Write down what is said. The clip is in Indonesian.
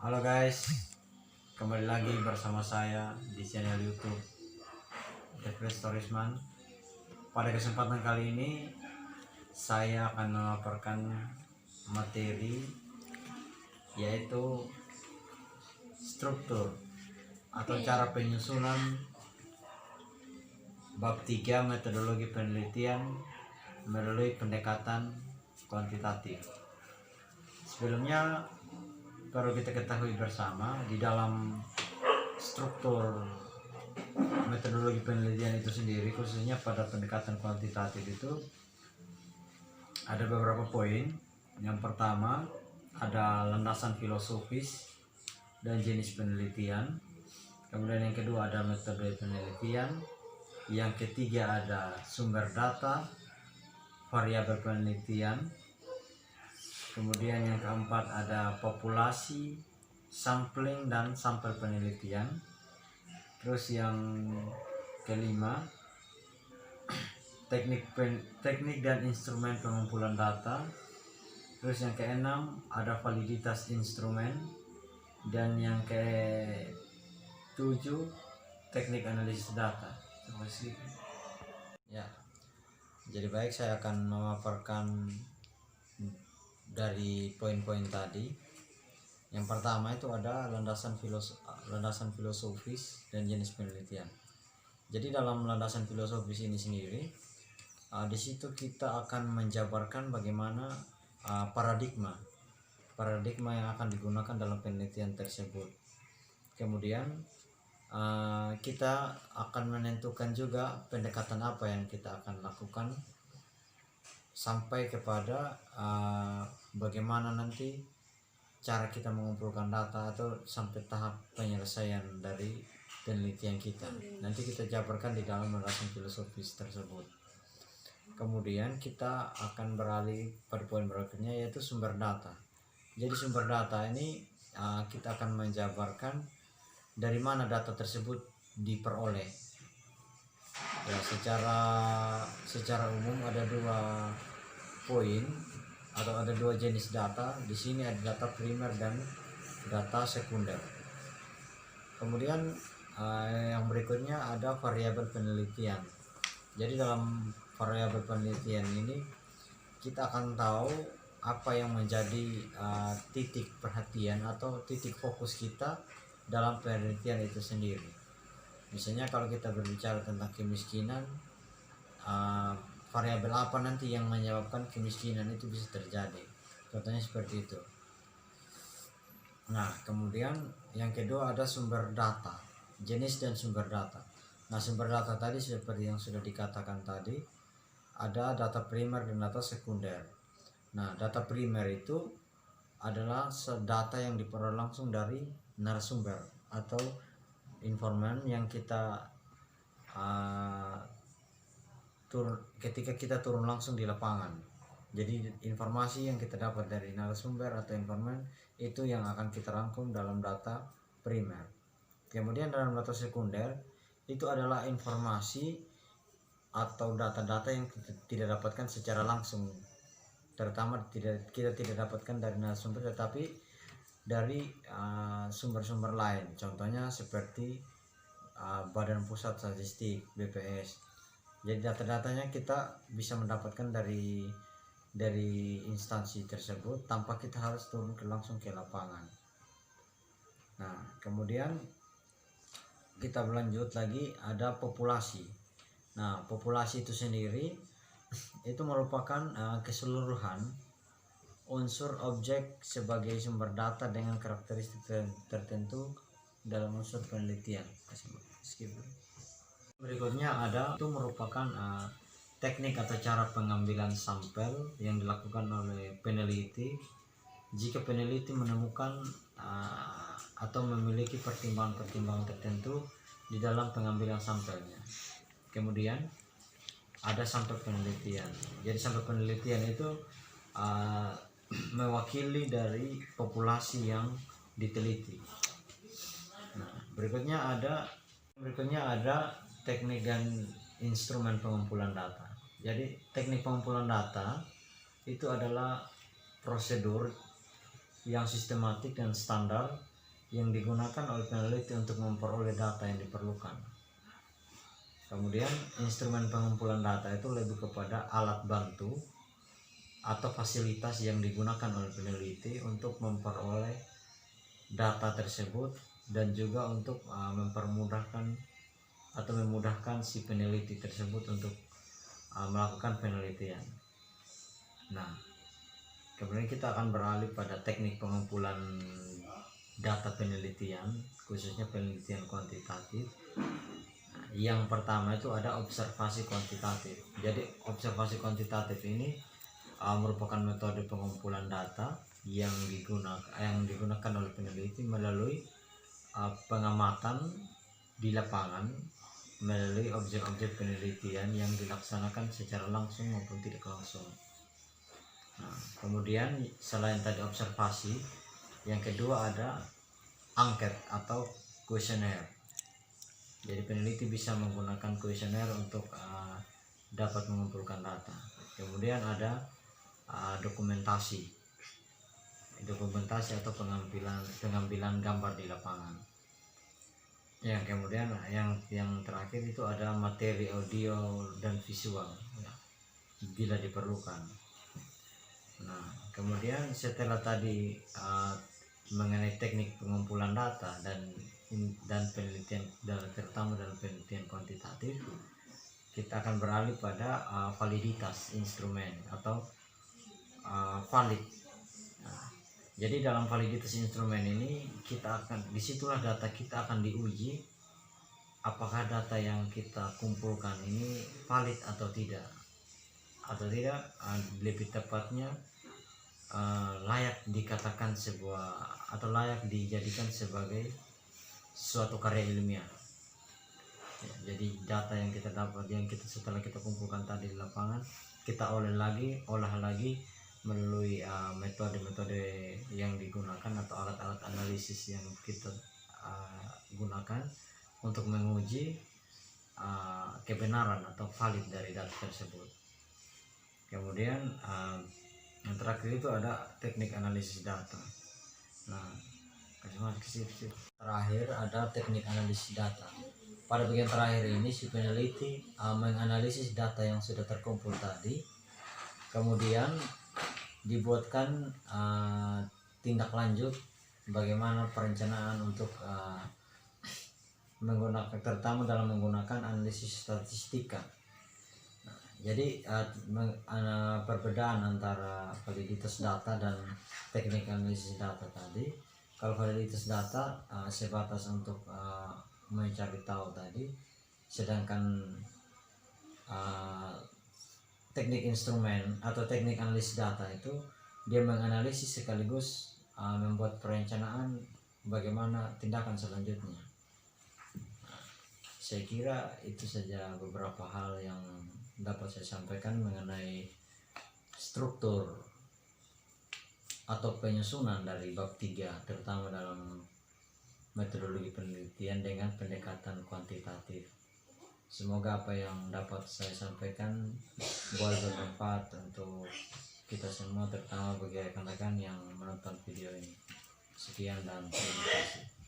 Halo guys, kembali lagi bersama saya di channel YouTube David Storisman. Pada kesempatan kali ini saya akan memaparkan materi yaitu struktur atau cara penyusunan bab 3 metodologi penelitian melalui pendekatan kuantitatif. Sebelumnya perlu kita ketahui bersama di dalam struktur metodologi penelitian itu sendiri, khususnya pada pendekatan kuantitatif itu ada beberapa poin. Yang pertama ada landasan filosofis dan jenis penelitian. Kemudian yang kedua ada metode penelitian. Yang ketiga ada sumber data, variabel penelitian. Kemudian yang keempat ada populasi, sampling dan sampel penelitian. Terus yang kelima teknik dan instrumen pengumpulan data. Terus yang keenam ada validitas instrumen. Dan yang ketujuh teknik analisis data. Ya, jadi baik, saya akan memaparkan dari poin-poin tadi. Yang pertama itu ada landasan filosofis dan jenis penelitian. Jadi dalam landasan filosofis ini sendiri, di situ kita akan menjabarkan bagaimana paradigma yang akan digunakan dalam penelitian tersebut. Kemudian kita akan menentukan juga pendekatan apa yang kita akan lakukan sampai kepada bagaimana nanti cara kita mengumpulkan data atau sampai tahap penyelesaian dari penelitian kita. Nanti kita jabarkan di dalam landasan filosofis tersebut. Kemudian kita akan beralih pada poin berikutnya, yaitu sumber data. Jadi sumber data ini kita akan menjabarkan dari mana data tersebut diperoleh. Ya, secara umum ada dua poin atau ada dua jenis data. Di sini ada data primer dan data sekunder. Kemudian yang berikutnya ada variabel penelitian. Jadi dalam variabel penelitian ini kita akan tahu apa yang menjadi titik perhatian atau titik fokus kita dalam penelitian itu sendiri. Misalnya kalau kita berbicara tentang kemiskinan, variabel apa nanti yang menyebabkan kemiskinan itu bisa terjadi, contohnya seperti itu. Nah, kemudian yang kedua ada sumber data, jenis dan sumber data. Nah, sumber data tadi seperti yang sudah dikatakan tadi, ada data primer dan data sekunder. Nah, data primer itu adalah data yang diperoleh langsung dari narasumber atau informan yang kita ketika kita turun langsung di lapangan. Jadi informasi yang kita dapat dari narasumber atau informan itu yang akan kita rangkum dalam data primer. Kemudian dalam data sekunder itu adalah informasi atau data-data yang kita tidak dapatkan secara langsung, terutama kita tidak dapatkan dari narasumber tetapi dari sumber-sumber lain, contohnya seperti Badan Pusat Statistik BPS. Jadi data-datanya kita bisa mendapatkan dari instansi tersebut tanpa kita harus turun langsung ke lapangan. Nah, kemudian kita berlanjut lagi ada populasi. Nah, populasi itu sendiri itu merupakan keseluruhan unsur objek sebagai sumber data dengan karakteristik tertentu dalam unsur penelitian. Berikutnya ada itu merupakan teknik atau cara pengambilan sampel yang dilakukan oleh peneliti jika peneliti menemukan atau memiliki pertimbangan-pertimbangan tertentu di dalam pengambilan sampelnya. Kemudian ada sampel penelitian. Jadi sampel penelitian itu mewakili dari populasi yang diteliti. Nah, berikutnya ada teknik dan instrumen pengumpulan data. Jadi teknik pengumpulan data itu adalah prosedur yang sistematik dan standar yang digunakan oleh peneliti untuk memperoleh data yang diperlukan. Kemudian instrumen pengumpulan data itu lebih kepada alat bantu atau fasilitas yang digunakan oleh peneliti untuk memperoleh data tersebut dan juga untuk mempermudahkan atau memudahkan si peneliti tersebut untuk melakukan penelitian. Nah, kemudian kita akan beralih pada teknik pengumpulan data penelitian, khususnya penelitian kuantitatif. Yang pertama itu ada observasi kuantitatif. Jadi observasi kuantitatif ini merupakan metode pengumpulan data yang digunakan oleh peneliti melalui pengamatan di lapangan melalui objek-objek penelitian yang dilaksanakan secara langsung maupun tidak langsung. Nah, kemudian selain tadi observasi, yang kedua ada angket atau kuesioner. Jadi peneliti bisa menggunakan kuesioner untuk dapat mengumpulkan data. Kemudian ada dokumentasi atau pengambilan gambar di lapangan. Yang kemudian yang terakhir itu ada materi audio dan visual ya, bila diperlukan. Nah, kemudian setelah tadi mengenai teknik pengumpulan data dan penelitian terutama dalam penelitian kuantitatif, kita akan beralih pada validitas instrumen atau valid. Nah, jadi dalam validitas instrumen ini disitulah data kita akan diuji apakah data yang kita kumpulkan ini valid atau tidak, lebih tepatnya layak dikatakan atau layak dijadikan sebagai suatu karya ilmiah. Ya, jadi data yang kita dapat, setelah kita kumpulkan tadi di lapangan, kita olah lagi melalui metode-metode yang digunakan atau alat-alat analisis yang kita gunakan untuk menguji kebenaran atau valid dari data tersebut. Kemudian yang terakhir itu ada teknik analisis data. Nah, terakhir ada teknik analisis data. Pada bagian terakhir ini si peneliti menganalisis data yang sudah terkumpul tadi, kemudian dibuatkan tindak lanjut bagaimana perencanaan untuk terutama dalam menggunakan analisis statistika. Nah, jadi perbedaan antara validitas data dan teknik analisis data tadi, kalau validitas data sebatas untuk mencari tahu tadi, sedangkan teknik instrumen atau teknik analisis data itu dia menganalisis sekaligus membuat perencanaan bagaimana tindakan selanjutnya. Saya kira itu saja beberapa hal yang dapat saya sampaikan mengenai struktur atau penyusunan dari bab 3, terutama dalam metodologi penelitian dengan pendekatan kuantitatif. Semoga apa yang dapat saya sampaikan boleh bermanfaat untuk kita semua, terutama bagi rekan-rekan yang menonton video ini. Sekian dan terima kasih.